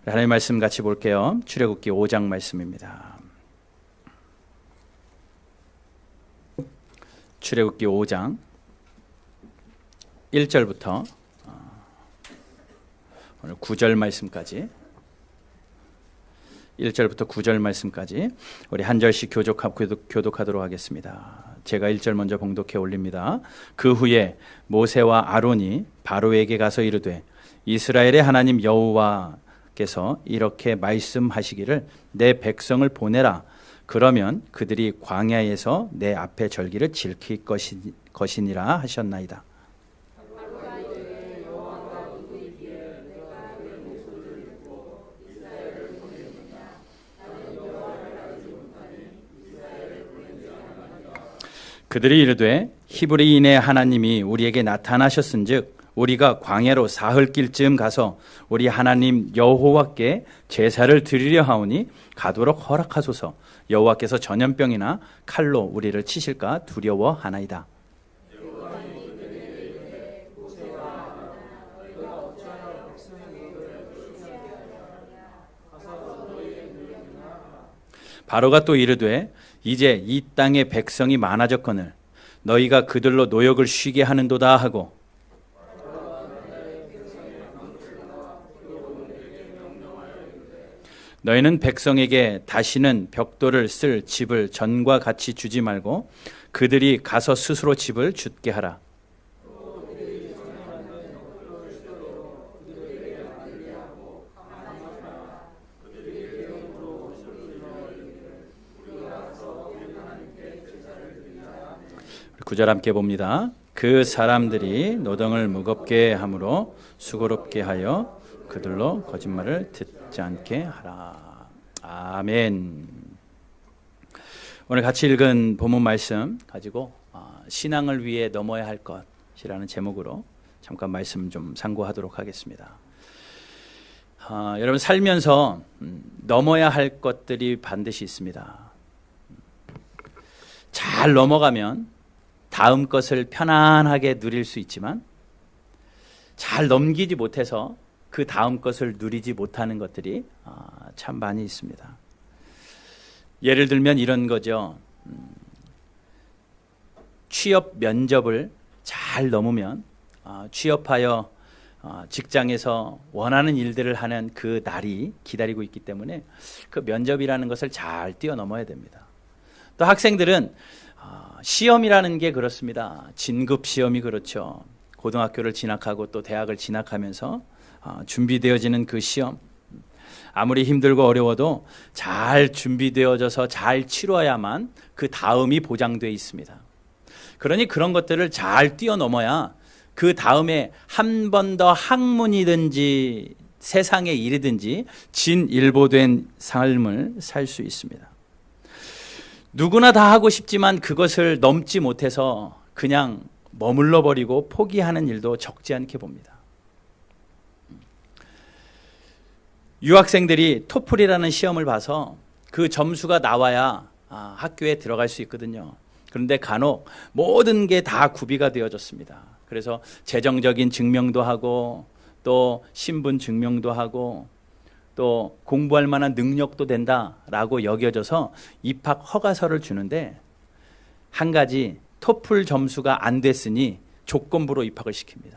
하나님의 말씀 같이 볼게요. 출애굽기 5장 말씀입니다. 출애굽기 5장 1절부터 오늘 9절 말씀까지 1절부터 9절 말씀까지 우리 한 절씩 교독하도록 하겠습니다. 제가 1절 먼저 봉독해 올립니다. 그 후에 모세와 아론이 바로에게 가서 이르되 이스라엘의 하나님 여호와께서 이렇게 말씀하시기를 내 백성을 보내라. 그러면 그들이 광야에서 내 앞에 절기를 지킬 것이니라 하셨나이다. 그들이 이르되 히브리인의 하나님이 우리에게 나타나셨은즉 우리가 광야로 사흘길쯤 가서 우리 하나님 여호와께 제사를 드리려 하오니 가도록 허락하소서. 여호와께서 전염병이나 칼로 우리를 치실까 두려워하나이다. 바로가 또 이르되 이제 이 땅에 백성이 많아졌거늘 너희가 그들로 노역을 쉬게 하는도다 하고 너희는 백성에게 다시는 벽돌을 쓸 집을 전과 같이 주지 말고 그들이 가서 스스로 집을 짓게 하라. 구절 함께 봅니다. 그 사람들이 노동을 무겁게 함으로 수고롭게 하여 그들로 거짓말을 듣지 않게 하라. 아멘. 오늘 같이 읽은 본문 말씀 가지고 신앙을 위해 넘어야 할 것이라는 제목으로 잠깐 말씀 좀 상고하도록 하겠습니다. 여러분 살면서 넘어야 할 것들이 반드시 있습니다. 잘 넘어가면 다음 것을 편안하게 누릴 수 있지만 잘 넘기지 못해서 그 다음 것을 누리지 못하는 것들이 참 많이 있습니다. 예를 들면 이런 거죠. 취업 면접을 잘 넘으면 취업하여 직장에서 원하는 일들을 하는 그 날이 기다리고 있기 때문에 그 면접이라는 것을 잘 뛰어넘어야 됩니다. 또 학생들은 시험이라는 게 그렇습니다. 진급 시험이 그렇죠. 고등학교를 진학하고 또 대학을 진학하면서 준비되어지는 그 시험, 아무리 힘들고 어려워도 잘 준비되어져서 잘 치러야만 그 다음이 보장되어 있습니다. 그러니 그런 것들을 잘 뛰어넘어야 그 다음에 한 번 더 학문이든지 세상의 일이든지 진일보된 삶을 살 수 있습니다. 누구나 다 하고 싶지만 그것을 넘지 못해서 그냥 머물러 버리고 포기하는 일도 적지 않게 봅니다. 유학생들이 토플이라는 시험을 봐서 그 점수가 나와야 학교에 들어갈 수 있거든요. 그런데 간혹 모든 게 다 구비가 되어졌습니다. 그래서 재정적인 증명도 하고 또 신분 증명도 하고 또 공부할 만한 능력도 된다라고 여겨져서 입학 허가서를 주는데 한 가지 토플 점수가 안 됐으니 조건부로 입학을 시킵니다.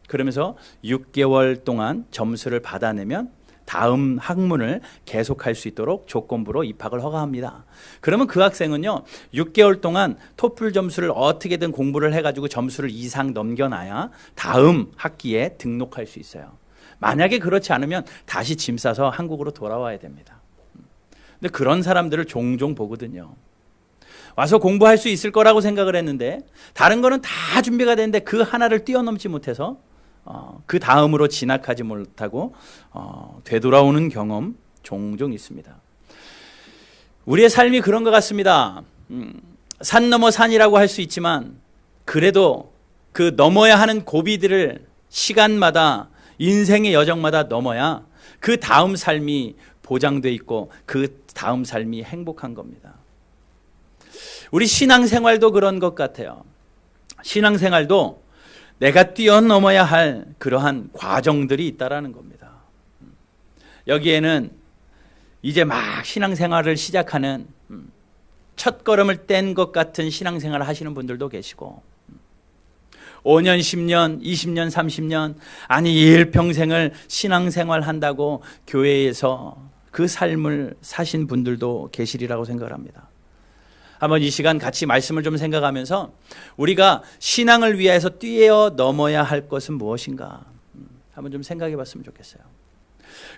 그러면서 6개월 동안 점수를 받아내면 다음 학문을 계속할 수 있도록 조건부로 입학을 허가합니다. 그러면 그 학생은요 6개월 동안 토플 점수를 어떻게든 공부를 해가지고 점수를 이상 넘겨놔야 다음 학기에 등록할 수 있어요. 만약에 그렇지 않으면 다시 짐 싸서 한국으로 돌아와야 됩니다. 근데 그런 사람들을 종종 보거든요. 와서 공부할 수 있을 거라고 생각을 했는데 다른 거는 다 준비가 되는데 그 하나를 뛰어넘지 못해서 그 다음으로 진학하지 못하고 되돌아오는 경험 종종 있습니다. 우리의 삶이 그런 것 같습니다. 산 넘어 산이라고 할 수 있지만 그래도 그 넘어야 하는 고비들을 시간마다 인생의 여정마다 넘어야 그 다음 삶이 보장돼 있고 그 다음 삶이 행복한 겁니다. 우리 신앙생활도 그런 것 같아요. 신앙생활도 내가 뛰어넘어야 할 그러한 과정들이 있다라는 겁니다. 여기에는 이제 막 신앙생활을 시작하는 첫 걸음을 뗀 것 같은 신앙생활을 하시는 분들도 계시고 5년, 10년, 20년, 30년 아니 일평생을 신앙생활 한다고 교회에서 그 삶을 사신 분들도 계시리라고 생각을 합니다. 한번 이 시간 같이 말씀을 좀 생각하면서 우리가 신앙을 위해서 뛰어넘어야 할 것은 무엇인가 한번 좀 생각해 봤으면 좋겠어요.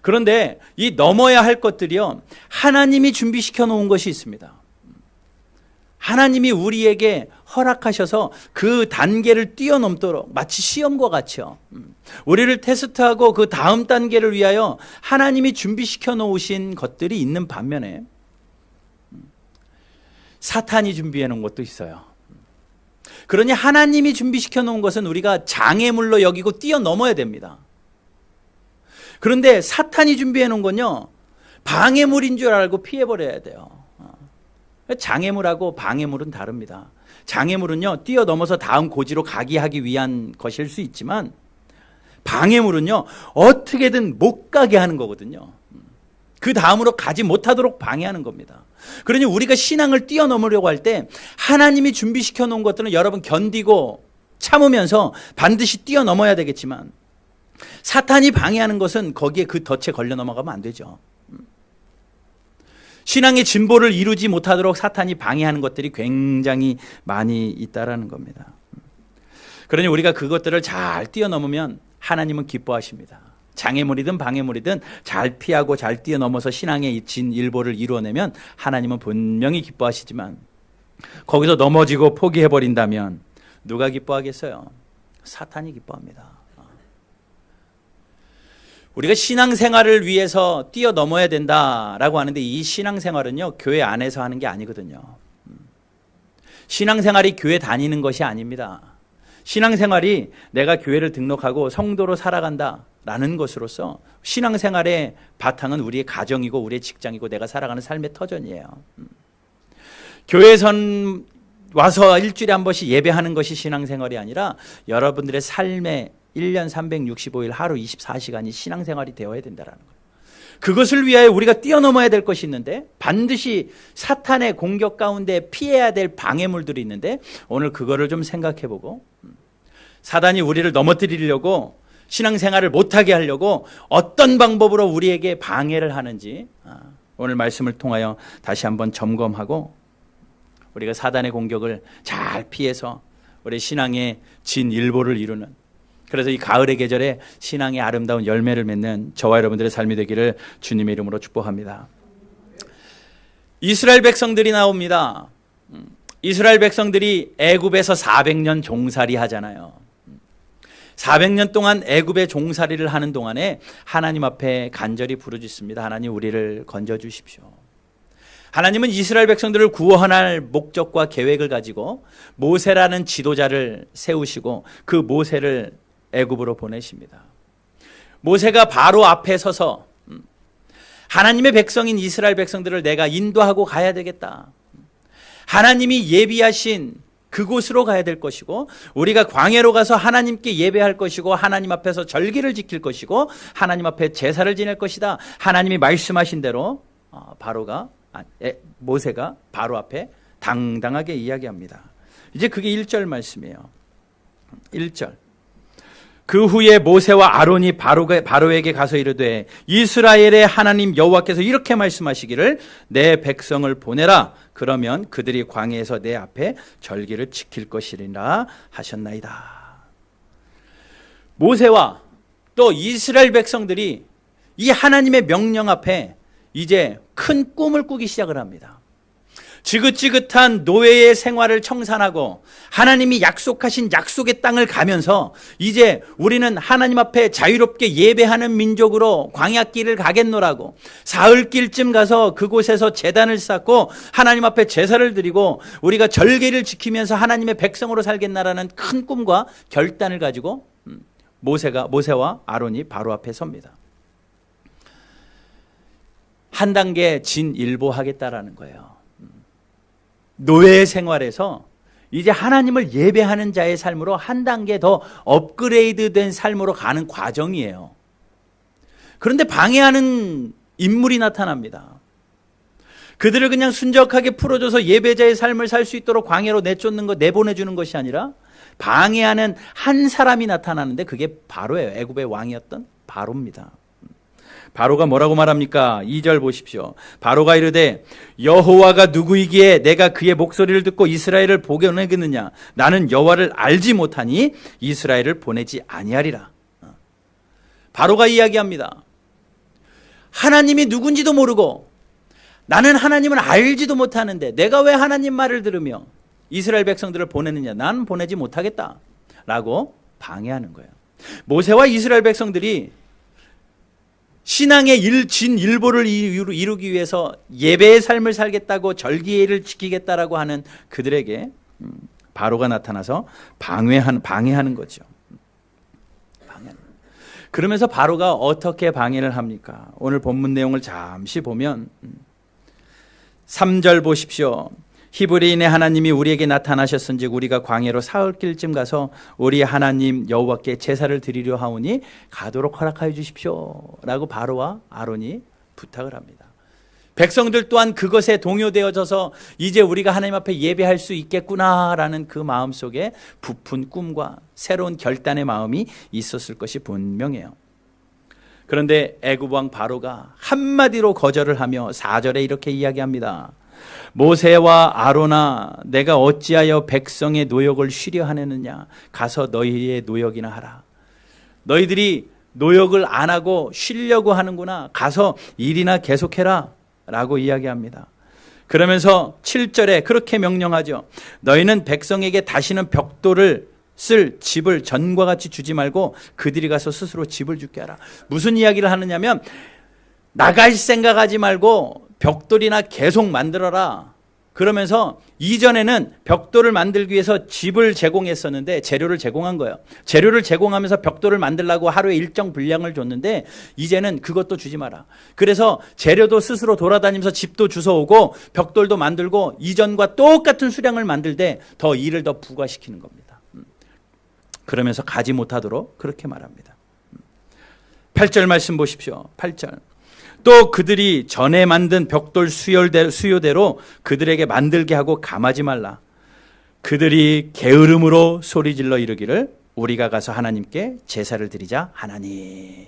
그런데 이 넘어야 할 것들이요, 하나님이 준비시켜 놓은 것이 있습니다. 하나님이 우리에게 허락하셔서 그 단계를 뛰어넘도록 마치 시험과 같이요, 우리를 테스트하고 그 다음 단계를 위하여 하나님이 준비시켜 놓으신 것들이 있는 반면에 사탄이 준비해 놓은 것도 있어요. 그러니 하나님이 준비시켜 놓은 것은 우리가 장애물로 여기고 뛰어넘어야 됩니다. 그런데 사탄이 준비해 놓은 건요, 방해물인 줄 알고 피해버려야 돼요. 장애물하고 방해물은 다릅니다. 장애물은요, 뛰어넘어서 다음 고지로 가게 하기 위한 것일 수 있지만 방해물은요, 어떻게든 못 가게 하는 거거든요. 그 다음으로 가지 못하도록 방해하는 겁니다. 그러니 우리가 신앙을 뛰어넘으려고 할 때 하나님이 준비시켜 놓은 것들은 여러분 견디고 참으면서 반드시 뛰어넘어야 되겠지만 사탄이 방해하는 것은 거기에 그 덫에 걸려 넘어가면 안 되죠. 신앙의 진보를 이루지 못하도록 사탄이 방해하는 것들이 굉장히 많이 있다라는 겁니다. 그러니 우리가 그것들을 잘 뛰어넘으면 하나님은 기뻐하십니다. 장애물이든 방해물이든 잘 피하고 잘 뛰어넘어서 신앙의 진일보를 이루어내면 하나님은 분명히 기뻐하시지만 거기서 넘어지고 포기해버린다면 누가 기뻐하겠어요? 사탄이 기뻐합니다. 우리가 신앙생활을 위해서 뛰어넘어야 된다라고 하는데 이 신앙생활은요, 교회 안에서 하는 게 아니거든요. 신앙생활이 교회 다니는 것이 아닙니다. 신앙생활이 내가 교회를 등록하고 성도로 살아간다라는 것으로서 신앙생활의 바탕은 우리의 가정이고 우리의 직장이고 내가 살아가는 삶의 터전이에요. 교회선 와서 일주일에 한 번씩 예배하는 것이 신앙생활이 아니라 여러분들의 삶의 1년 365일 하루 24시간이 신앙생활이 되어야 된다는 거예요. 그것을 위하여 우리가 뛰어넘어야 될 것이 있는데 반드시 사탄의 공격 가운데 피해야 될 방해물들이 있는데 오늘 그거를 좀 생각해보고 사단이 우리를 넘어뜨리려고 신앙생활을 못하게 하려고 어떤 방법으로 우리에게 방해를 하는지 오늘 말씀을 통하여 다시 한번 점검하고 우리가 사단의 공격을 잘 피해서 우리 신앙의 진일보를 이루는, 그래서 이 가을의 계절에 신앙의 아름다운 열매를 맺는 저와 여러분들의 삶이 되기를 주님의 이름으로 축복합니다. 이스라엘 백성들이 나옵니다. 이스라엘 백성들이 애굽에서 400년 종살이 하잖아요. 400년 동안 애굽의 종살이를 하는 동안에 하나님 앞에 간절히 부르짖습니다. 하나님, 우리를 건져주십시오. 하나님은 이스라엘 백성들을 구원할 목적과 계획을 가지고 모세라는 지도자를 세우시고 그 모세를 애굽으로 보내십니다. 모세가 바로 앞에 서서 하나님의 백성인 이스라엘 백성들을 내가 인도하고 가야 되겠다. 하나님이 예비하신 그곳으로 가야 될 것이고 우리가 광야로 가서 하나님께 예배할 것이고 하나님 앞에서 절기를 지킬 것이고 하나님 앞에 제사를 지낼 것이다. 하나님이 말씀하신 대로 모세가 바로 앞에 당당하게 이야기합니다. 이제 그게 1절 말씀이에요. 1절. 그 후에 모세와 아론이 바로에게 가서 이르되 이스라엘의 하나님 여호와께서 이렇게 말씀하시기를 내 백성을 보내라. 그러면 그들이 광야에서 내 앞에 절기를 지킬 것이리라 하셨나이다. 모세와 또 이스라엘 백성들이 이 하나님의 명령 앞에 이제 큰 꿈을 꾸기 시작을 합니다. 지긋지긋한 노예의 생활을 청산하고 하나님이 약속하신 약속의 땅을 가면서 이제 우리는 하나님 앞에 자유롭게 예배하는 민족으로 광야길을 가겠노라고, 사흘길쯤 가서 그곳에서 제단을 쌓고 하나님 앞에 제사를 드리고 우리가 절기를 지키면서 하나님의 백성으로 살겠나라는 큰 꿈과 결단을 가지고 모세와 아론이 바로 앞에 섭니다. 한 단계 진일보하겠다라는 거예요. 노예 생활에서 이제 하나님을 예배하는 자의 삶으로 한 단계 더 업그레이드된 삶으로 가는 과정이에요. 그런데 방해하는 인물이 나타납니다. 그들을 그냥 순적하게 풀어줘서 예배자의 삶을 살 수 있도록 광야로 내쫓는 것, 내보내주는 것이 아니라 방해하는 한 사람이 나타나는데 그게 바로예요. 애굽의 왕이었던 바로입니다. 바로가 뭐라고 말합니까? 2절 보십시오. 바로가 이르되 여호와가 누구이기에 내가 그의 목소리를 듣고 이스라엘을 보내겠느냐? 나는 여호와를 알지 못하니 이스라엘을 보내지 아니하리라. 바로가 이야기합니다. 하나님이 누군지도 모르고 나는 하나님을 알지도 못하는데 내가 왜 하나님 말을 들으며 이스라엘 백성들을 보내느냐? 난 보내지 못하겠다 라고 방해하는 거예요. 모세와 이스라엘 백성들이 신앙의 진일보를 이루기 위해서 예배의 삶을 살겠다고 절기를 지키겠다라고 하는 그들에게 바로가 나타나서 방해하는 거죠. 그러면서 바로가 어떻게 방해를 합니까? 오늘 본문 내용을 잠시 보면 3절 보십시오. 히브리인의 하나님이 우리에게 나타나셨은즉 우리가 광야로 사흘길쯤 가서 우리 하나님 여호와께 제사를 드리려 하오니 가도록 허락하여 주십시오 라고 바로와 아론이 부탁을 합니다. 백성들 또한 그것에 동요되어져서 이제 우리가 하나님 앞에 예배할 수 있겠구나라는 그 마음속에 부푼 꿈과 새로운 결단의 마음이 있었을 것이 분명해요. 그런데 애굽 왕 바로가 한마디로 거절을 하며 4절에 이렇게 이야기합니다. 모세와 아론아, 내가 어찌하여 백성의 노역을 쉬려 하느냐? 가서 너희의 노역이나 하라. 너희들이 노역을 안 하고 쉬려고 하는구나. 가서 일이나 계속해라 라고 이야기합니다. 그러면서 7절에 그렇게 명령하죠. 너희는 백성에게 다시는 벽돌을 쓸 집을 전과 같이 주지 말고 그들이 가서 스스로 집을 짓게 하라. 무슨 이야기를 하느냐면 나갈 생각하지 말고 벽돌이나 계속 만들어라. 그러면서 이전에는 벽돌을 만들기 위해서 집을 제공했었는데 재료를 제공한 거예요. 재료를 제공하면서 벽돌을 만들라고 하루에 일정 분량을 줬는데 이제는 그것도 주지 마라. 그래서 재료도 스스로 돌아다니면서 집도 주워오고 벽돌도 만들고 이전과 똑같은 수량을 만들되 더 일을 더 부과시키는 겁니다. 그러면서 가지 못하도록 그렇게 말합니다. 8절 말씀 보십시오. 8절. 또 그들이 전에 만든 벽돌 수요대로 그들에게 만들게 하고 감하지 말라. 그들이 게으름으로 소리질러 이르기를 우리가 가서 하나님께 제사를 드리자 하나니.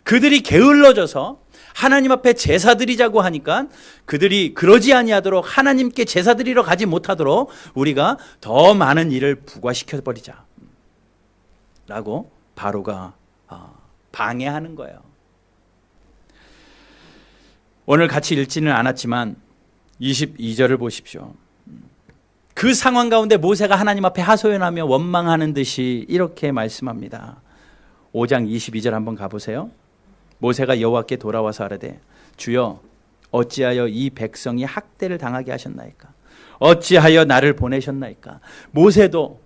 그들이 게을러져서 하나님 앞에 제사 드리자고 하니까 그들이 그러지 아니하도록 하나님께 제사 드리러 가지 못하도록 우리가 더 많은 일을 부과시켜버리자 라고 바로가 방해하는 거예요. 오늘 같이 읽지는 않았지만 22절을 보십시오. 그 상황 가운데 모세가 하나님 앞에 하소연하며 원망하는 듯이 이렇게 말씀합니다. 5장 22절 한번 가보세요. 모세가 여호와께 돌아와서 아뢰되 주여 어찌하여 이 백성이 학대를 당하게 하셨나이까? 어찌하여 나를 보내셨나이까? 모세도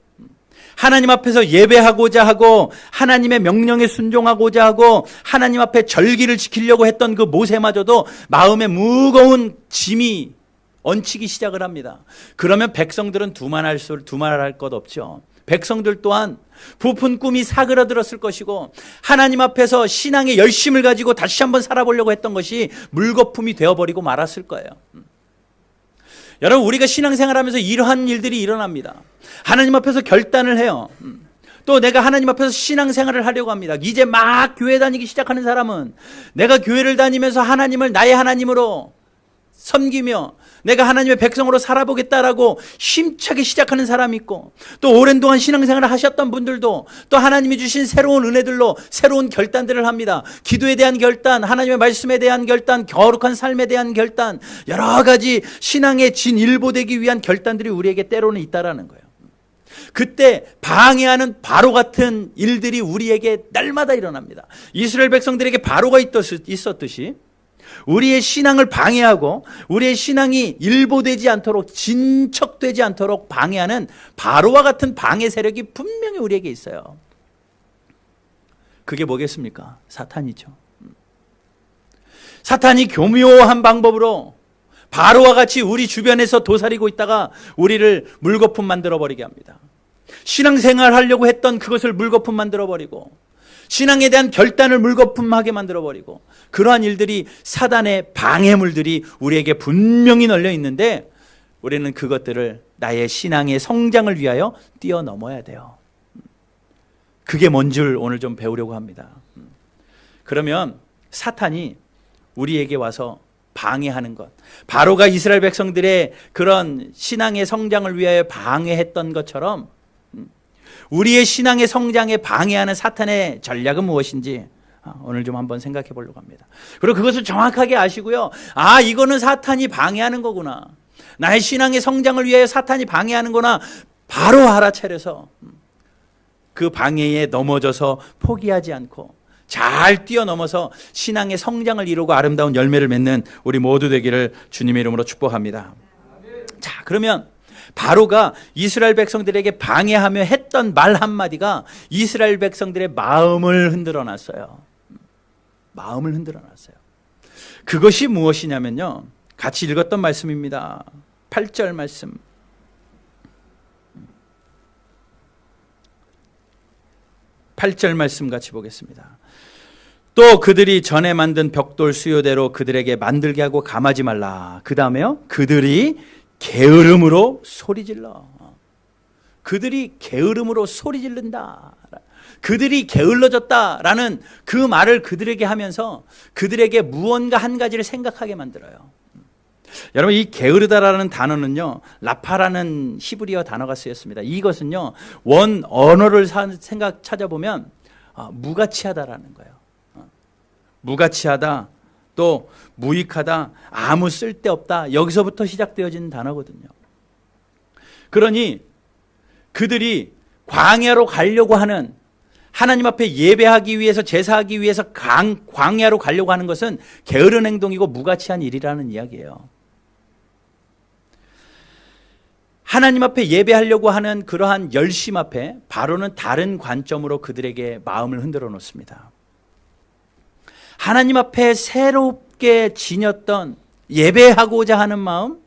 하나님 앞에서 예배하고자 하고 하나님의 명령에 순종하고자 하고 하나님 앞에 절기를 지키려고 했던 그 모세마저도 마음에 무거운 짐이 얹히기 시작을 합니다. 그러면 백성들은 두말할 것 없죠. 백성들 또한 부푼 꿈이 사그라들었을 것이고 하나님 앞에서 신앙의 열심을 가지고 다시 한번 살아보려고 했던 것이 물거품이 되어버리고 말았을 거예요. 여러분, 우리가 신앙생활하면서 이러한 일들이 일어납니다. 하나님 앞에서 결단을 해요. 또 내가 하나님 앞에서 신앙생활을 하려고 합니다. 이제 막 교회 다니기 시작하는 사람은 내가 교회를 다니면서 하나님을 나의 하나님으로 섬기며 내가 하나님의 백성으로 살아보겠다라고 힘차게 시작하는 사람이 있고, 또 오랜 동안 신앙생활을 하셨던 분들도 또 하나님이 주신 새로운 은혜들로 새로운 결단들을 합니다. 기도에 대한 결단, 하나님의 말씀에 대한 결단, 거룩한 삶에 대한 결단, 여러 가지 신앙의 진일보되기 위한 결단들이 우리에게 때로는 있다라는 거예요. 그때 방해하는 바로 같은 일들이 우리에게 날마다 일어납니다. 이스라엘 백성들에게 바로가 있었듯이 우리의 신앙을 방해하고 우리의 신앙이 일보되지 않도록, 진척되지 않도록 방해하는 바로와 같은 방해 세력이 분명히 우리에게 있어요. 그게 뭐겠습니까? 사탄이죠. 사탄이 교묘한 방법으로 바로와 같이 우리 주변에서 도사리고 있다가 우리를 물거품 만들어버리게 합니다. 신앙생활 하려고 했던 그것을 물거품 만들어버리고, 신앙에 대한 결단을 물거품하게 만들어버리고, 그러한 일들이 사단의 방해물들이 우리에게 분명히 널려 있는데 우리는 그것들을 나의 신앙의 성장을 위하여 뛰어넘어야 돼요. 그게 뭔 줄 오늘 좀 배우려고 합니다. 그러면 사탄이 우리에게 와서 방해하는 것, 바로가 이스라엘 백성들의 그런 신앙의 성장을 위하여 방해했던 것처럼 우리의 신앙의 성장에 방해하는 사탄의 전략은 무엇인지 오늘 좀 한번 생각해 보려고 합니다. 그리고 그것을 정확하게 아시고요, 이거는 사탄이 방해하는 거구나, 나의 신앙의 성장을 위하여 사탄이 방해하는 거나 바로 알아차려서 그 방해에 넘어져서 포기하지 않고 잘 뛰어넘어서 신앙의 성장을 이루고 아름다운 열매를 맺는 우리 모두 되기를 주님의 이름으로 축복합니다. 자, 그러면 바로가 이스라엘 백성들에게 방해하며 했던 말 한마디가 이스라엘 백성들의 마음을 흔들어 놨어요. 마음을 흔들어 놨어요. 그것이 무엇이냐면요, 같이 읽었던 말씀입니다. 8절 말씀. 8절 말씀 같이 보겠습니다. 또 그들이 전에 만든 벽돌 수요대로 그들에게 만들게 하고 감하지 말라. 그 다음에요, 그들이 게으름으로 소리질러. 그들이 게으름으로 소리지른다. 그들이 게을러졌다라는 그 말을 그들에게 하면서 그들에게 무언가 한 가지를 생각하게 만들어요. 여러분, 이 게으르다라는 단어는요, 라파라는 히브리어 단어가 쓰였습니다. 이것은요, 원 언어를 찾아보면 무가치하다라는 거예요. 무가치하다, 또 무익하다, 아무 쓸데없다, 여기서부터 시작되어지는 단어거든요. 그러니 그들이 광야로 가려고 하는, 하나님 앞에 예배하기 위해서, 제사하기 위해서 광야로 가려고 하는 것은 게으른 행동이고 무가치한 일이라는 이야기예요. 하나님 앞에 예배하려고 하는 그러한 열심 앞에 바로는 다른 관점으로 그들에게 마음을 흔들어 놓습니다. 하나님 앞에 새롭게 지녔던 예배하고자 하는 마음,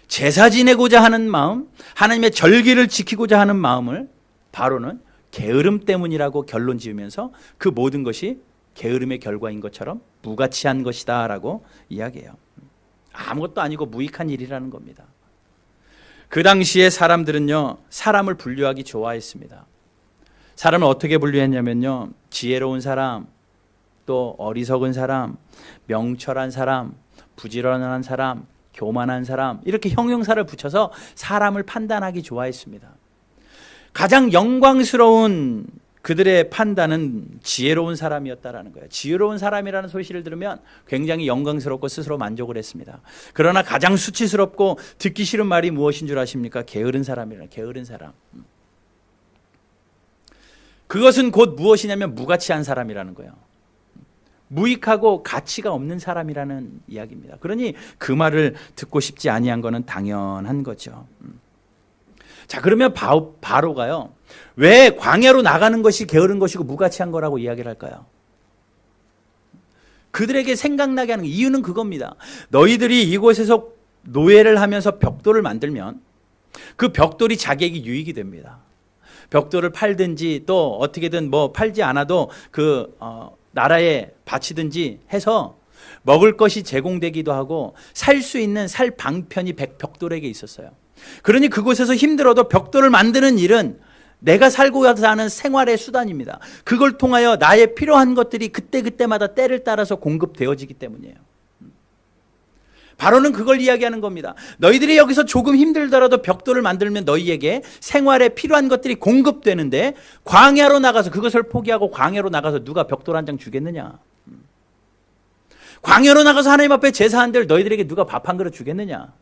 제사 지내고자 하는 마음, 하나님의 절기를 지키고자 하는 마음을 바로는 게으름 때문이라고 결론 지으면서 그 모든 것이 게으름의 결과인 것처럼 무가치한 것이다 라고 이야기해요. 아무것도 아니고 무익한 일이라는 겁니다. 그 당시에 사람들은요, 사람을 분류하기 좋아했습니다. 사람을 어떻게 분류했냐면요, 지혜로운 사람, 또 어리석은 사람, 명철한 사람, 부지런한 사람, 교만한 사람, 이렇게 형용사를 붙여서 사람을 판단하기 좋아했습니다. 가장 영광스러운 그들의 판단은 지혜로운 사람이었다라는 거예요. 지혜로운 사람이라는 소식을 들으면 굉장히 영광스럽고 스스로 만족을 했습니다. 그러나 가장 수치스럽고 듣기 싫은 말이 무엇인 줄 아십니까? 게으른 사람이라는, 게으른 사람. 그것은 곧 무엇이냐면 무가치한 사람이라는 거예요. 무익하고 가치가 없는 사람이라는 이야기입니다. 그러니 그 말을 듣고 싶지 아니한 것은 당연한 거죠. 자, 그러면 바로가요, 왜 광야로 나가는 것이 게으른 것이고 무가치한 거라고 이야기를 할까요? 그들에게 생각나게 하는 이유는 그겁니다. 너희들이 이곳에서 노예를 하면서 벽돌을 만들면 그 벽돌이 자기에게 유익이 됩니다. 벽돌을 팔든지 또 어떻게든 팔지 않아도 나라에 바치든지 해서 먹을 것이 제공되기도 하고 살 수 있는 살 방편이 벽돌에게 있었어요. 그러니 그곳에서 힘들어도 벽돌을 만드는 일은 내가 살고 사는 생활의 수단입니다. 그걸 통하여 나의 필요한 것들이 그때그때마다 때를 따라서 공급되어지기 때문이에요. 바로는 그걸 이야기하는 겁니다. 너희들이 여기서 조금 힘들더라도 벽돌을 만들면 너희에게 생활에 필요한 것들이 공급되는데 광야로 나가서 그것을 포기하고 광야로 나가서 누가 벽돌 한 장 주겠느냐? 광야로 나가서 하나님 앞에 제사한들 너희들에게 누가 밥 한 그릇 주겠느냐?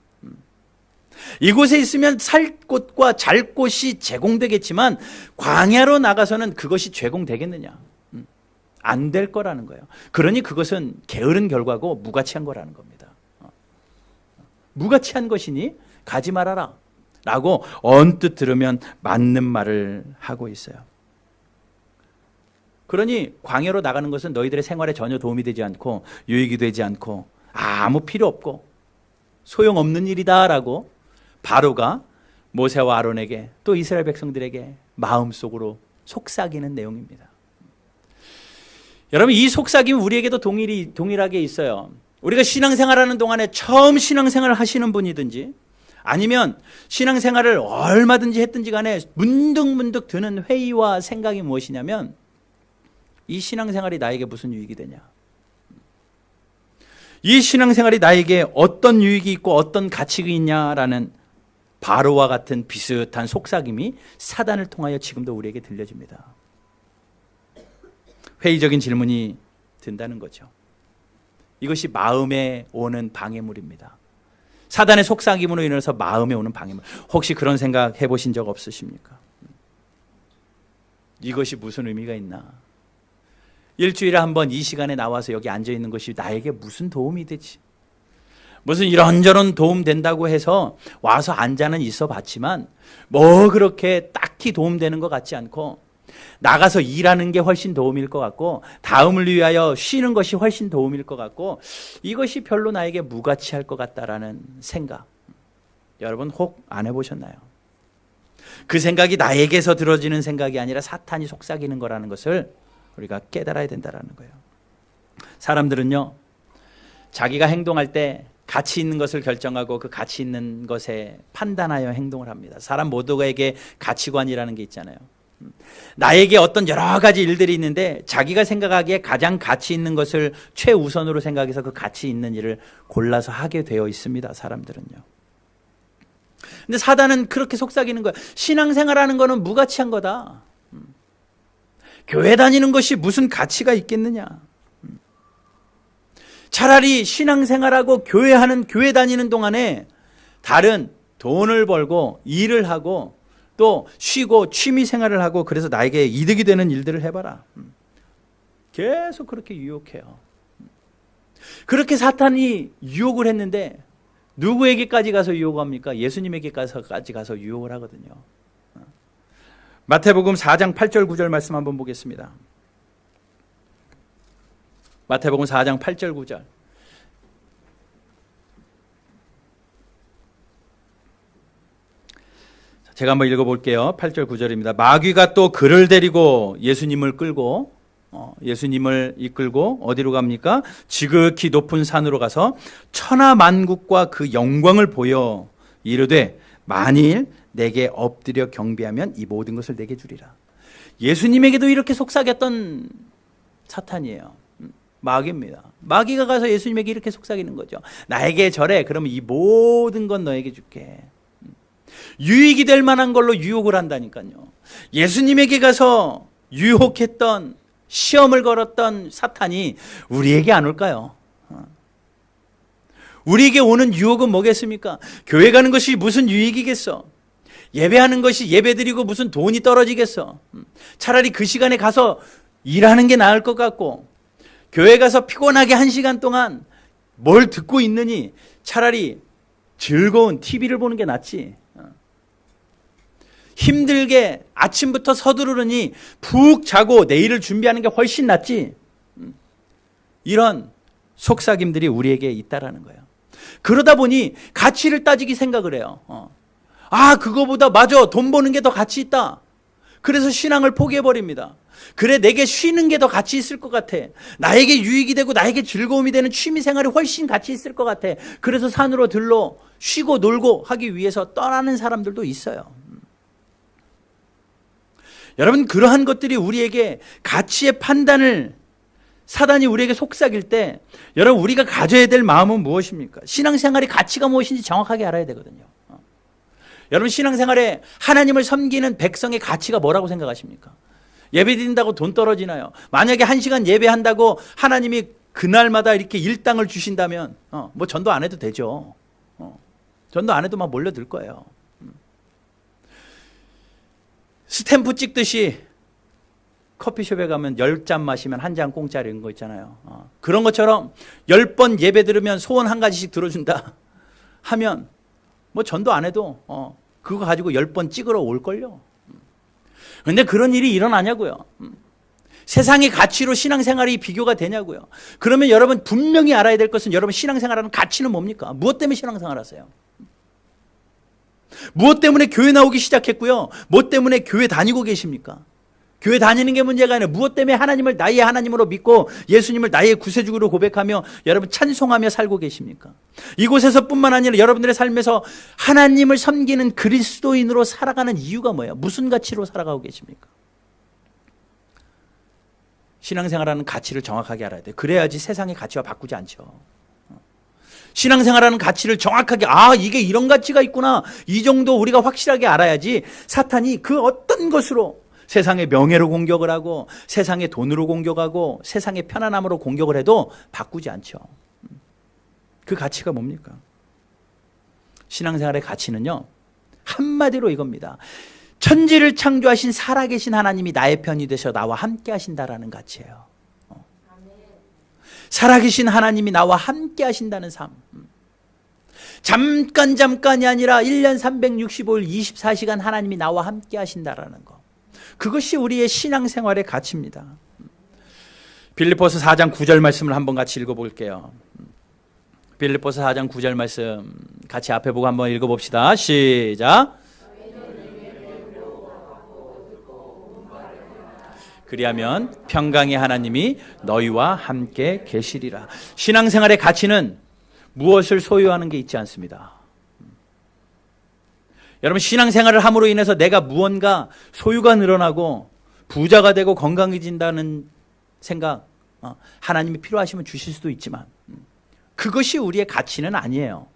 이곳에 있으면 살 곳과 잘 곳이 제공되겠지만 광야로 나가서는 그것이 제공되겠느냐? 안 될 거라는 거예요. 그러니 그것은 게으른 결과고 무가치한 거라는 겁니다. 무가치한 것이니 가지 말아라 라고 언뜻 들으면 맞는 말을 하고 있어요. 그러니 광야로 나가는 것은 너희들의 생활에 전혀 도움이 되지 않고 유익이 되지 않고 아무 필요 없고 소용없는 일이다라고 바로가 모세와 아론에게 또 이스라엘 백성들에게 마음속으로 속삭이는 내용입니다. 여러분, 이 속삭임이 우리에게도 동일하게 있어요. 우리가 신앙생활하는 동안에 처음 신앙생활을 하시는 분이든지 아니면 신앙생활을 얼마든지 했든지 간에 문득문득 드는 회의와 생각이 무엇이냐면 이 신앙생활이 나에게 무슨 유익이 되냐, 이 신앙생활이 나에게 어떤 유익이 있고 어떤 가치가 있냐라는 바로와 같은 비슷한 속삭임이 사단을 통하여 지금도 우리에게 들려집니다. 회의적인 질문이 든다는 거죠. 이것이 마음에 오는 방해물입니다. 사단의 속삭임으로 인해서 마음에 오는 방해물. 혹시 그런 생각 해보신 적 없으십니까? 이것이 무슨 의미가 있나? 일주일에 한 번 이 시간에 나와서 여기 앉아 있는 것이 나에게 무슨 도움이 되지? 무슨 이런저런 도움 된다고 해서 와서 앉아는 있어 봤지만 뭐 그렇게 딱히 도움되는 것 같지 않고, 나가서 일하는 게 훨씬 도움일 것 같고, 다음을 위하여 쉬는 것이 훨씬 도움일 것 같고, 이것이 별로 나에게 무가치할 것 같다라는 생각, 여러분 혹 안 해보셨나요? 그 생각이 나에게서 들어지는 생각이 아니라 사탄이 속삭이는 거라는 것을 우리가 깨달아야 된다는 거예요. 사람들은요, 자기가 행동할 때 가치 있는 것을 결정하고 그 가치 있는 것에 판단하여 행동을 합니다. 사람 모두에게 가치관이라는 게 있잖아요. 나에게 어떤 여러 가지 일들이 있는데 자기가 생각하기에 가장 가치 있는 것을 최우선으로 생각해서 그 가치 있는 일을 골라서 하게 되어 있습니다. 사람들은요. 근데 사단은 그렇게 속삭이는 거야. 신앙생활하는 거는 무가치한 거다. 교회 다니는 것이 무슨 가치가 있겠느냐. 차라리 신앙생활하고 교회 다니는 동안에 다른 돈을 벌고 일을 하고 또 쉬고 취미생활을 하고, 그래서 나에게 이득이 되는 일들을 해봐라. 계속 그렇게 유혹해요. 그렇게 사탄이 유혹을 했는데 누구에게까지 가서 유혹합니까? 예수님에게까지 가서 유혹을 하거든요. 마태복음 4장 8절 9절 말씀 한번 보겠습니다. 마태복음 4장 8절 9절. 제가 한번 읽어볼게요. 8절 9절입니다. 마귀가 또 그를 데리고 예수님을 이끌고 어디로 갑니까? 지극히 높은 산으로 가서 천하만국과 그 영광을 보여 이르되 만일 내게 엎드려 경배하면 이 모든 것을 내게 주리라. 예수님에게도 이렇게 속삭였던 사탄이에요. 마귀입니다. 마귀가 가서 예수님에게 이렇게 속삭이는 거죠. 나에게 절해. 그러면 이 모든 건 너에게 줄게. 유익이 될 만한 걸로 유혹을 한다니까요. 예수님에게 가서 유혹했던, 시험을 걸었던 사탄이 우리에게 안 올까요? 우리에게 오는 유혹은 뭐겠습니까? 교회 가는 것이 무슨 유익이겠어? 예배하는 것이, 예배드리고 무슨 돈이 떨어지겠어? 차라리 그 시간에 가서 일하는 게 나을 것 같고, 교회 가서 피곤하게 1시간 동안 뭘 듣고 있느니 차라리 즐거운 TV를 보는 게 낫지. 힘들게 아침부터 서두르니 푹 자고 내일을 준비하는 게 훨씬 낫지. 이런 속삭임들이 우리에게 있다라는 거예요. 그러다 보니 가치를 따지기 생각을 해요. 그거보다 맞아, 돈 버는 게 더 가치 있다. 그래서 신앙을 포기해버립니다. 그래, 내게 쉬는 게 더 가치 있을 것 같아. 나에게 유익이 되고 나에게 즐거움이 되는 취미생활이 훨씬 가치 있을 것 같아. 그래서 산으로 들러 쉬고 놀고 하기 위해서 떠나는 사람들도 있어요. 여러분, 그러한 것들이 우리에게 가치의 판단을, 사단이 우리에게 속삭일 때 여러분, 우리가 가져야 될 마음은 무엇입니까? 신앙생활의 가치가 무엇인지 정확하게 알아야 되거든요. 여러분, 신앙생활에 하나님을 섬기는 백성의 가치가 뭐라고 생각하십니까? 예배 드린다고 돈 떨어지나요? 만약에 1시간 예배한다고 하나님이 그날마다 이렇게 일당을 주신다면 뭐 전도 안 해도 되죠. 전도 안 해도 막 몰려들 거예요. 스탬프 찍듯이 커피숍에 가면 10잔 마시면 1잔 공짜리 이런 거 있잖아요. 그런 것처럼 10번 예배 들으면 소원 한 가지씩 들어준다 하면 뭐 전도 안 해도 그거 가지고 10번 찍으러 올걸요. 그런데 그런 일이 일어나냐고요. 세상의 가치로 신앙생활이 비교가 되냐고요. 그러면 여러분 분명히 알아야 될 것은, 여러분 신앙생활하는 가치는 뭡니까? 무엇 때문에 신앙생활 하세요? 무엇 때문에 교회 나오기 시작했고요? 무엇 때문에 교회 다니고 계십니까? 교회 다니는 게 문제가 아니라 무엇 때문에 하나님을 나의 하나님으로 믿고 예수님을 나의 구세주로 고백하며 여러분 찬송하며 살고 계십니까? 이곳에서뿐만 아니라 여러분들의 삶에서 하나님을 섬기는 그리스도인으로 살아가는 이유가 뭐예요? 무슨 가치로 살아가고 계십니까? 신앙생활하는 가치를 정확하게 알아야 돼요. 그래야지 세상의 가치와 바꾸지 않죠. 신앙생활하는 가치를 정확하게 이게 이런 가치가 있구나 이 정도 우리가 확실하게 알아야지 사탄이 그 어떤 것으로 세상의 명예로 공격을 하고 세상의 돈으로 공격하고 세상의 편안함으로 공격을 해도 바꾸지 않죠. 그 가치가 뭡니까? 신앙생활의 가치는요 한마디로 이겁니다. 천지를 창조하신 살아계신 하나님이 나의 편이 되셔 나와 함께 하신다라는 가치예요. 살아계신 하나님이 나와 함께 하신다는 삶. 잠깐이 아니라 1년 365일 24시간 하나님이 나와 함께 하신다라는 거. 그것이 우리의 신앙생활의 가치입니다. 빌립보서 4장 9절 말씀을 한번 같이 읽어볼게요. 빌립보서 4장 9절 말씀 같이 앞에 보고 한번 읽어봅시다. 시작. 그리하면 평강의 하나님이 너희와 함께 계시리라. 신앙생활의 가치는 무엇을 소유하는 게 있지 않습니다. 여러분 신앙생활을 함으로 인해서 내가 무언가 소유가 늘어나고 부자가 되고 건강해진다는 생각 하나님이 필요하시면 주실 수도 있지만 그것이 우리의 가치는 아니에요.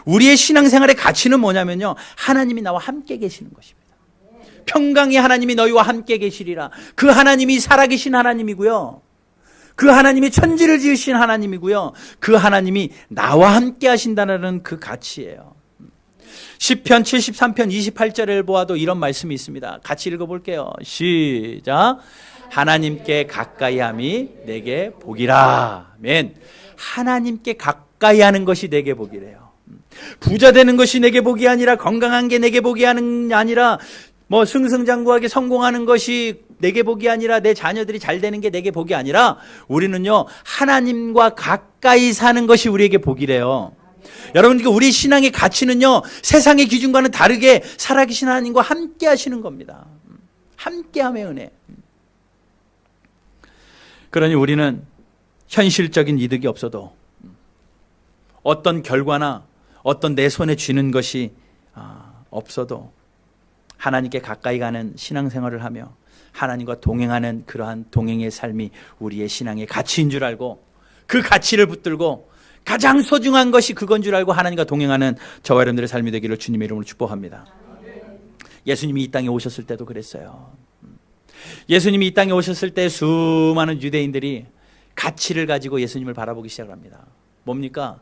우리의 신앙생활의 가치는 뭐냐면요 하나님이 나와 함께 계시는 것입니다. 평강의 하나님이 너희와 함께 계시리라. 그 하나님이 살아계신 하나님이고요. 그 하나님이 천지를 지으신 하나님이고요. 그 하나님이 나와 함께 하신다는 그 가치예요. 시편 73편 28절을 보아도 이런 말씀이 있습니다. 같이 읽어볼게요. 시작. 하나님께 가까이함이 내게 복이라. 아멘. 하나님께 가까이 하는 것이 내게 복이래요. 부자 되는 것이 내게 복이 아니라 건강한 게 내게 복이 아니라 승승장구하게 성공하는 것이 내게 복이 아니라 내 자녀들이 잘 되는 게 내게 복이 아니라 우리는요 하나님과 가까이 사는 것이 우리에게 복이래요. 여러분 우리 신앙의 가치는요 세상의 기준과는 다르게 살아계신 하나님과 함께 하시는 겁니다. 함께함의 은혜. 그러니 우리는 현실적인 이득이 없어도 어떤 결과나 어떤 내 손에 쥐는 것이 없어도 하나님께 가까이 가는 신앙생활을 하며 하나님과 동행하는 그러한 동행의 삶이 우리의 신앙의 가치인 줄 알고 그 가치를 붙들고 가장 소중한 것이 그건 줄 알고 하나님과 동행하는 저와 여러분들의 삶이 되기를 주님의 이름으로 축복합니다. 예수님이 이 땅에 오셨을 때도 그랬어요. 예수님이 이 땅에 오셨을 때 수많은 유대인들이 가치를 가지고 예수님을 바라보기 시작합니다. 뭡니까?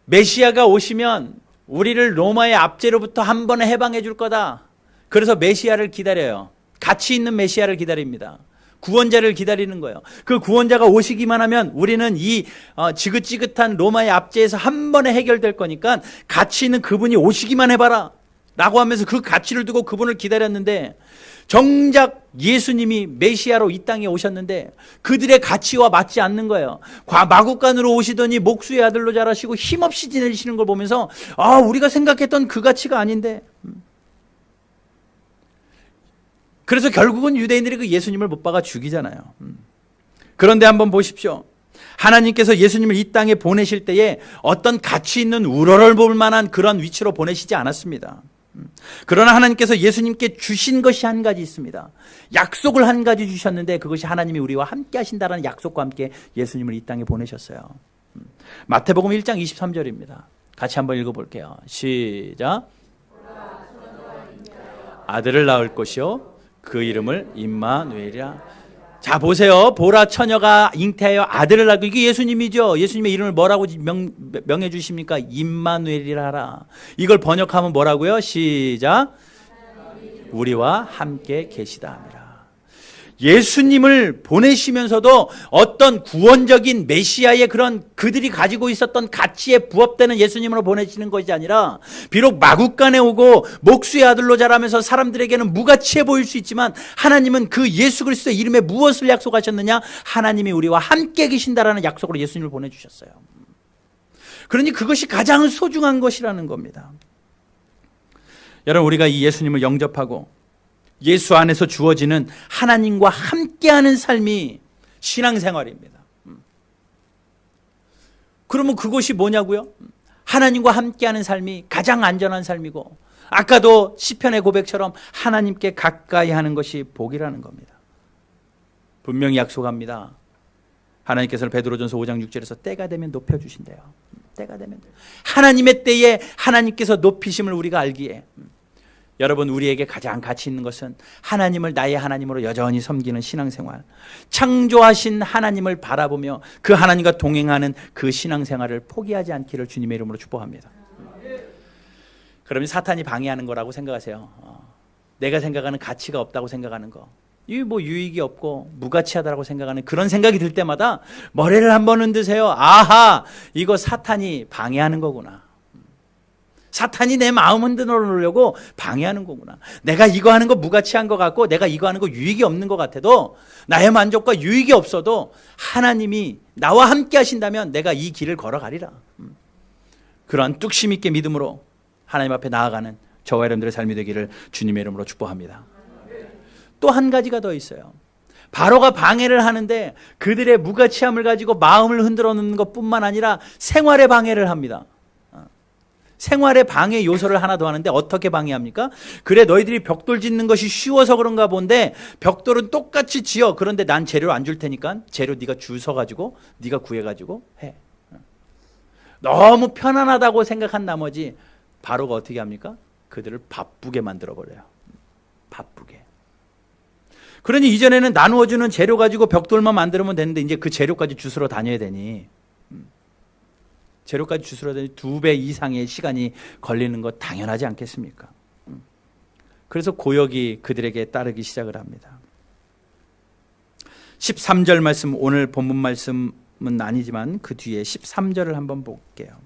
메시아가 오시면 우리를 로마의 압제로부터 한 번에 해방해 줄 거다. 그래서 메시아를 기다려요. 가치 있는 메시아를 기다립니다. 구원자를 기다리는 거예요. 그 구원자가 오시기만 하면 우리는 이 지긋지긋한 로마의 압제에서 한 번에 해결될 거니까 가치 있는 그분이 오시기만 해봐라 라고 하면서 그 가치를 두고 그분을 기다렸는데 정작 예수님이 메시아로 이 땅에 오셨는데 그들의 가치와 맞지 않는 거예요. 마국간으로 오시더니 목수의 아들로 자라시고 힘없이 지내시는 걸 보면서 우리가 생각했던 그 가치가 아닌데. 그래서 결국은 유대인들이 그 예수님을 못 박아 죽이잖아요. 그런데 한번 보십시오. 하나님께서 예수님을 이 땅에 보내실 때에 어떤 가치 있는 우러러를 볼 만한 그런 위치로 보내시지 않았습니다. 그러나 하나님께서 예수님께 주신 것이 한 가지 있습니다. 약속을 한 가지 주셨는데 그것이 하나님이 우리와 함께 하신다는 약속과 함께 예수님을 이 땅에 보내셨어요. 마태복음 1장 23절입니다. 같이 한번 읽어볼게요. 시작. 아들을 낳을 것이요 그 이름을 임마누엘이라. 자 보세요. 보라 처녀가 잉태하여 아들을 낳고 이게 예수님이죠. 예수님의 이름을 뭐라고 명해 주십니까? 임마누엘이라 하라. 이걸 번역하면 뭐라고요? 시작. 우리와 함께 계시다 합니다. 예수님을 보내시면서도 어떤 구원적인 메시아의 그런 그들이 가지고 있었던 가치에 부합되는 예수님으로 보내시는 것이 아니라 비록 마국간에 오고 목수의 아들로 자라면서 사람들에게는 무가치해 보일 수 있지만 하나님은 그 예수 그리스도의 이름에 무엇을 약속하셨느냐? 하나님이 우리와 함께 계신다라는 약속으로 예수님을 보내주셨어요. 그러니 그것이 가장 소중한 것이라는 겁니다. 여러분 우리가 이 예수님을 영접하고 예수 안에서 주어지는 하나님과 함께하는 삶이 신앙생활입니다. 그러면 그것이 뭐냐고요? 하나님과 함께하는 삶이 가장 안전한 삶이고, 아까도 시편의 고백처럼 하나님께 가까이 하는 것이 복이라는 겁니다. 분명히 약속합니다. 하나님께서는 베드로전서 5장 6절에서 때가 되면 높여주신대요. 때가 되면. 하나님의 때에 하나님께서 높이심을 우리가 알기에, 여러분, 우리에게 가장 가치 있는 것은 하나님을 나의 하나님으로 여전히 섬기는 신앙생활, 창조하신 하나님을 바라보며 그 하나님과 동행하는 그 신앙생활을 포기하지 않기를 주님의 이름으로 축복합니다. 그러면 사탄이 방해하는 거라고 생각하세요. 내가 생각하는 가치가 없다고 생각하는 거, 이 뭐 유익이 없고 무가치하다고 생각하는 그런 생각이 들 때마다 머리를 한번 흔드세요. 아하, 이거 사탄이 방해하는 거구나. 사탄이 내 마음 흔들어 놓으려고 방해하는 거구나. 내가 이거 하는 거 무가치한 것 같고, 내가 이거 하는 거 유익이 없는 것 같아도, 나의 만족과 유익이 없어도 하나님이 나와 함께 하신다면 내가 이 길을 걸어가리라. 그러한 뚝심 있게 믿음으로 하나님 앞에 나아가는 저와 여러분들의 삶이 되기를 주님의 이름으로 축복합니다. 또 한 가지가 더 있어요. 바로가 방해를 하는데 그들의 무가치함을 가지고 마음을 흔들어 놓는 것뿐만 아니라 생활에 방해를 합니다. 생활에 방해 요소를 하나 더 하는데 어떻게 방해합니까? 그래, 너희들이 벽돌 짓는 것이 쉬워서 그런가 본데 벽돌은 똑같이 지어. 그런데 난 재료 안 줄 테니까 재료 네가 줄 서가지고 네가 구해가지고 해. 너무 편안하다고 생각한 나머지 바로가 어떻게 합니까? 그들을 바쁘게 만들어버려요. 바쁘게. 그러니 이전에는 나누어주는 재료 가지고 벽돌만 만들면 되는데 이제 그 재료까지 주스러 다녀야 되니, 재료까지 주스러 다니 2배 이상의 시간이 걸리는 것 당연하지 않겠습니까? 그래서 고역이 그들에게 따르기 시작을 합니다. 13절 말씀, 오늘 본문 말씀은 아니지만 그 뒤에 13절을 한번 볼게요.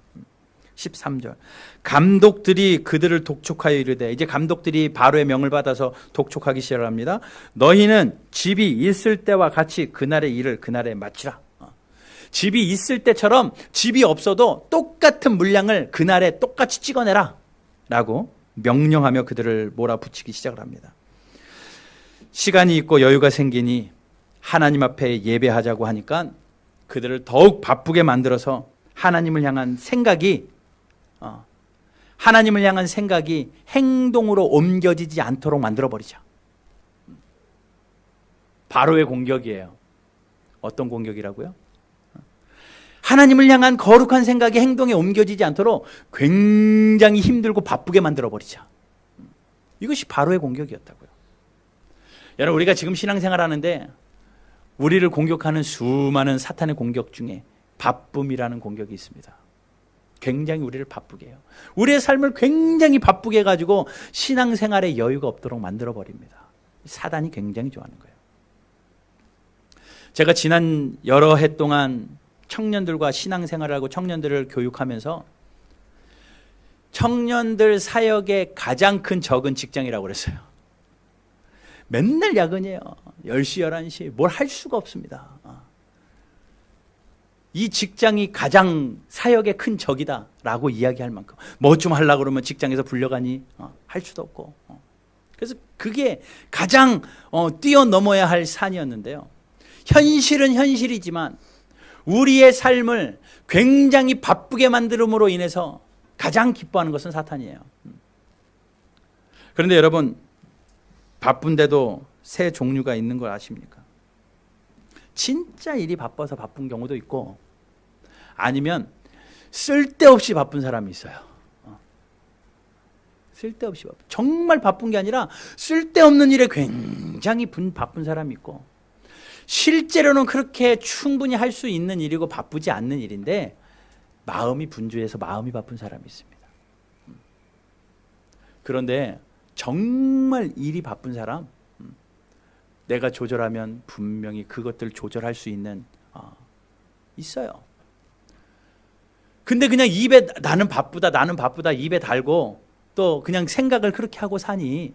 13절. 감독들이 그들을 독촉하여 이르되, 이제 감독들이 바로의 명을 받아서 독촉하기 시작합니다. 너희는 집이 있을 때와 같이 그날의 일을 그날에 마치라. 집이 있을 때처럼 집이 없어도 똑같은 물량을 그날에 똑같이 찍어내라 라고 명령하며 그들을 몰아붙이기 시작을 합니다. 시간이 있고 여유가 생기니 하나님 앞에 예배하자고 하니까 그들을 더욱 바쁘게 만들어서 하나님을 향한 생각이 행동으로 옮겨지지 않도록 만들어버리자. 바로의 공격이에요. 어떤 공격이라고요? 하나님을 향한 거룩한 생각이 행동에 옮겨지지 않도록 굉장히 힘들고 바쁘게 만들어버리자. 이것이 바로의 공격이었다고요. 여러분, 우리가 지금 신앙생활 하는데 우리를 공격하는 수많은 사탄의 공격 중에 바쁨이라는 공격이 있습니다. 굉장히 우리를 바쁘게 해요. 우리의 삶을 굉장히 바쁘게 해가지고 신앙생활에 여유가 없도록 만들어버립니다. 사단이 굉장히 좋아하는 거예요. 제가 지난 여러 해 동안 청년들과 신앙생활을 하고 청년들을 교육하면서 청년들 사역의 가장 큰 적은 직장이라고 그랬어요. 맨날 야근이에요. 10시, 11시. 뭘 할 수가 없습니다. 이 직장이 가장 사역의 큰 적이다라고 이야기할 만큼, 뭐 좀 하려고 그러면 직장에서 불려가니 할 수도 없고. 그래서 그게 가장 뛰어넘어야 할 산이었는데요. 현실은 현실이지만 우리의 삶을 굉장히 바쁘게 만들음으로 인해서 가장 기뻐하는 것은 사탄이에요. 그런데 여러분, 바쁜데도 세 종류가 있는 걸 아십니까? 진짜 일이 바빠서 바쁜 경우도 있고, 아니면 쓸데없이 바쁜 사람이 있어요. 쓸데없이 바쁜, 정말 바쁜 게 아니라 쓸데없는 일에 굉장히 바쁜 사람이 있고, 실제로는 그렇게 충분히 할 수 있는 일이고 바쁘지 않는 일인데 마음이 분주해서 마음이 바쁜 사람이 있습니다. 그런데 정말 일이 바쁜 사람, 내가 조절하면 분명히 그것들 조절할 수 있는 있어요. 근데 그냥 입에 나는 바쁘다 입에 달고 또 그냥 생각을 그렇게 하고 사니,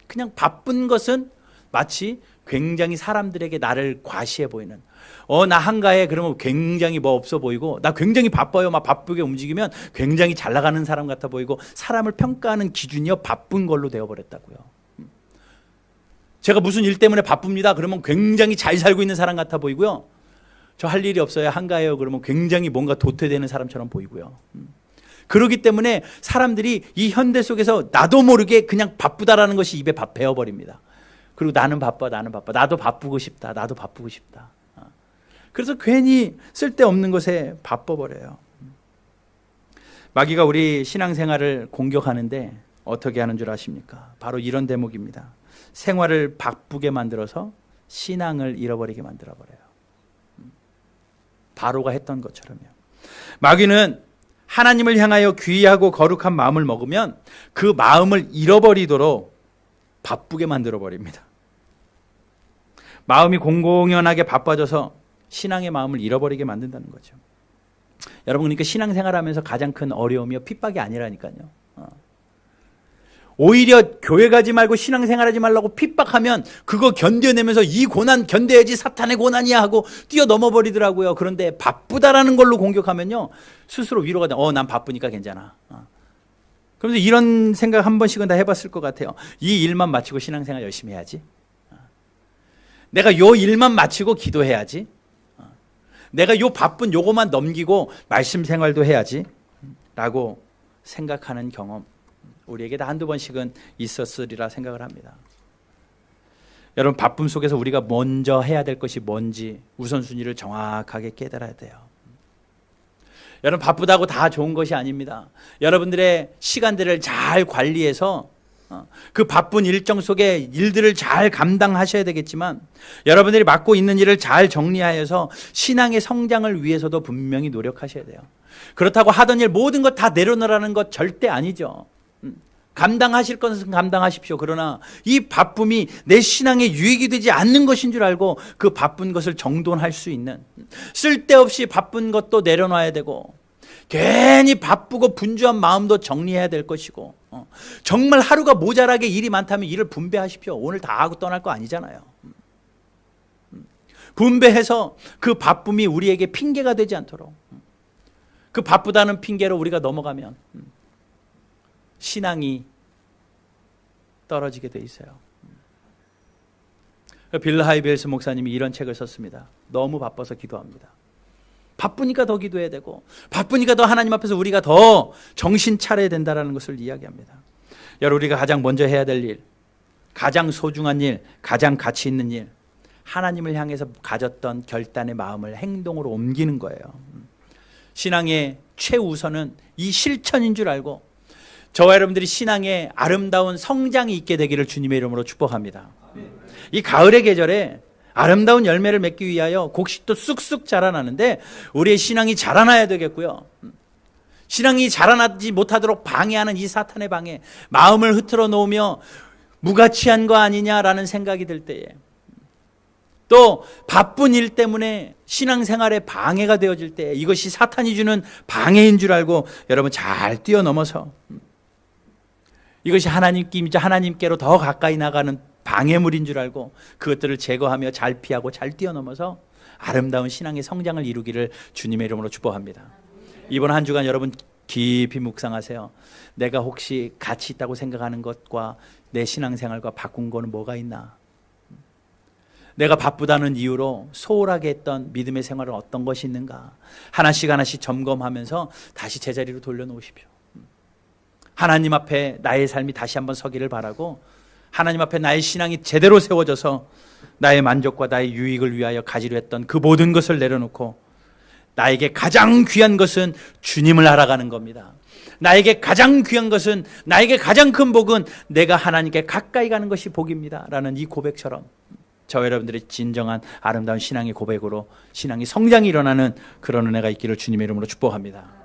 그냥 바쁜 것은 마치 굉장히 사람들에게 나를 과시해 보이는, 나 한가해 그러면 굉장히 뭐 없어 보이고, 나 굉장히 바빠요 막 바쁘게 움직이면 굉장히 잘 나가는 사람 같아 보이고, 사람을 평가하는 기준이요 바쁜 걸로 되어버렸다고요. 제가 무슨 일 때문에 바쁩니다. 그러면 굉장히 잘 살고 있는 사람 같아 보이고요. 저 할 일이 없어요. 한가해요. 그러면 굉장히 뭔가 도태되는 사람처럼 보이고요. 그렇기 때문에 사람들이 이 현대 속에서 나도 모르게 그냥 바쁘다라는 것이 입에 배어버립니다. 그리고 나는 바빠, 나는 바빠. 나도 바쁘고 싶다. 나도 바쁘고 싶다. 그래서 괜히 쓸데없는 것에 바빠버려요. 마귀가 우리 신앙생활을 공격하는데 어떻게 하는 줄 아십니까? 바로 이런 대목입니다. 생활을 바쁘게 만들어서 신앙을 잃어버리게 만들어버려요. 바로가 했던 것처럼요. 마귀는 하나님을 향하여 귀하고 거룩한 마음을 먹으면 그 마음을 잃어버리도록 바쁘게 만들어버립니다. 마음이 공공연하게 바빠져서 신앙의 마음을 잃어버리게 만든다는 거죠. 여러분, 그러니까 신앙생활하면서 가장 큰 어려움이요, 핍박이 아니라니까요. 오히려 교회 가지 말고 신앙생활하지 말라고 핍박하면 그거 견뎌내면서 이 고난 견뎌야지 사탄의 고난이야 하고 뛰어넘어 버리더라고요. 그런데 바쁘다라는 걸로 공격하면요, 스스로 위로가 돼. 난 바쁘니까 괜찮아. 그런데 이런 생각 한 번씩은 다 해봤을 것 같아요. 이 일만 마치고 신앙생활 열심히 해야지. 내가 요 일만 마치고 기도해야지. 내가 요 바쁜 요거만 넘기고 말씀 생활도 해야지 라고 생각하는 경험, 우리에게 다 한두 번씩은 있었으리라 생각을 합니다. 여러분, 바쁨 속에서 우리가 먼저 해야 될 것이 뭔지 우선순위를 정확하게 깨달아야 돼요. 여러분, 바쁘다고 다 좋은 것이 아닙니다. 여러분들의 시간들을 잘 관리해서 그 바쁜 일정 속에 일들을 잘 감당하셔야 되겠지만, 여러분들이 맡고 있는 일을 잘 정리하여서 신앙의 성장을 위해서도 분명히 노력하셔야 돼요. 그렇다고 하던 일 모든 것 다 내려놓으라는 것 절대 아니죠. 감당하실 것은 감당하십시오. 그러나 이 바쁨이 내 신앙에 유익이 되지 않는 것인 줄 알고 그 바쁜 것을 정돈할 수 있는, 쓸데없이 바쁜 것도 내려놔야 되고, 괜히 바쁘고 분주한 마음도 정리해야 될 것이고, 정말 하루가 모자라게 일이 많다면 일을 분배하십시오. 오늘 다 하고 떠날 거 아니잖아요. 분배해서 그 바쁨이 우리에게 핑계가 되지 않도록, 그 바쁘다는 핑계로 우리가 넘어가면 신앙이 떨어지게 돼 있어요. 빌러 하이벨스 목사님이 이런 책을 썼습니다. 너무 바빠서 기도합니다. 바쁘니까 더 기도해야 되고, 바쁘니까 더 하나님 앞에서 우리가 더 정신 차려야 된다는 것을 이야기합니다. 여러분, 우리가 가장 먼저 해야 될 일, 가장 소중한 일, 가장 가치 있는 일, 하나님을 향해서 가졌던 결단의 마음을 행동으로 옮기는 거예요. 신앙의 최우선은 이 실천인 줄 알고, 저와 여러분들이 신앙에 아름다운 성장이 있게 되기를 주님의 이름으로 축복합니다. 이 가을의 계절에 아름다운 열매를 맺기 위하여 곡식도 쑥쑥 자라나는데 우리의 신앙이 자라나야 되겠고요. 신앙이 자라나지 못하도록 방해하는 이 사탄의 방해, 마음을 흐트러 놓으며 무가치한 거 아니냐라는 생각이 들 때에, 또 바쁜 일 때문에 신앙생활에 방해가 되어질 때, 이것이 사탄이 주는 방해인 줄 알고 여러분 잘 뛰어넘어서 이것이 하나님께로 더 가까이 나가는 방해물인 줄 알고 그것들을 제거하며 잘 피하고 잘 뛰어넘어서 아름다운 신앙의 성장을 이루기를 주님의 이름으로 축복합니다. 이번 한 주간 여러분 깊이 묵상하세요. 내가 혹시 가치 있다고 생각하는 것과 내 신앙생활과 바꾼 거는 뭐가 있나? 내가 바쁘다는 이유로 소홀하게 했던 믿음의 생활은 어떤 것이 있는가? 하나씩 하나씩 점검하면서 다시 제자리로 돌려놓으십시오. 하나님 앞에 나의 삶이 다시 한번 서기를 바라고, 하나님 앞에 나의 신앙이 제대로 세워져서 나의 만족과 나의 유익을 위하여 가지려 했던 그 모든 것을 내려놓고, 나에게 가장 귀한 것은 주님을 알아가는 겁니다. 나에게 가장 귀한 것은, 나에게 가장 큰 복은 내가 하나님께 가까이 가는 것이 복입니다 라는 이 고백처럼, 저와 여러분들의 진정한 아름다운 신앙의 고백으로 신앙이 성장이 일어나는 그런 은혜가 있기를 주님의 이름으로 축복합니다.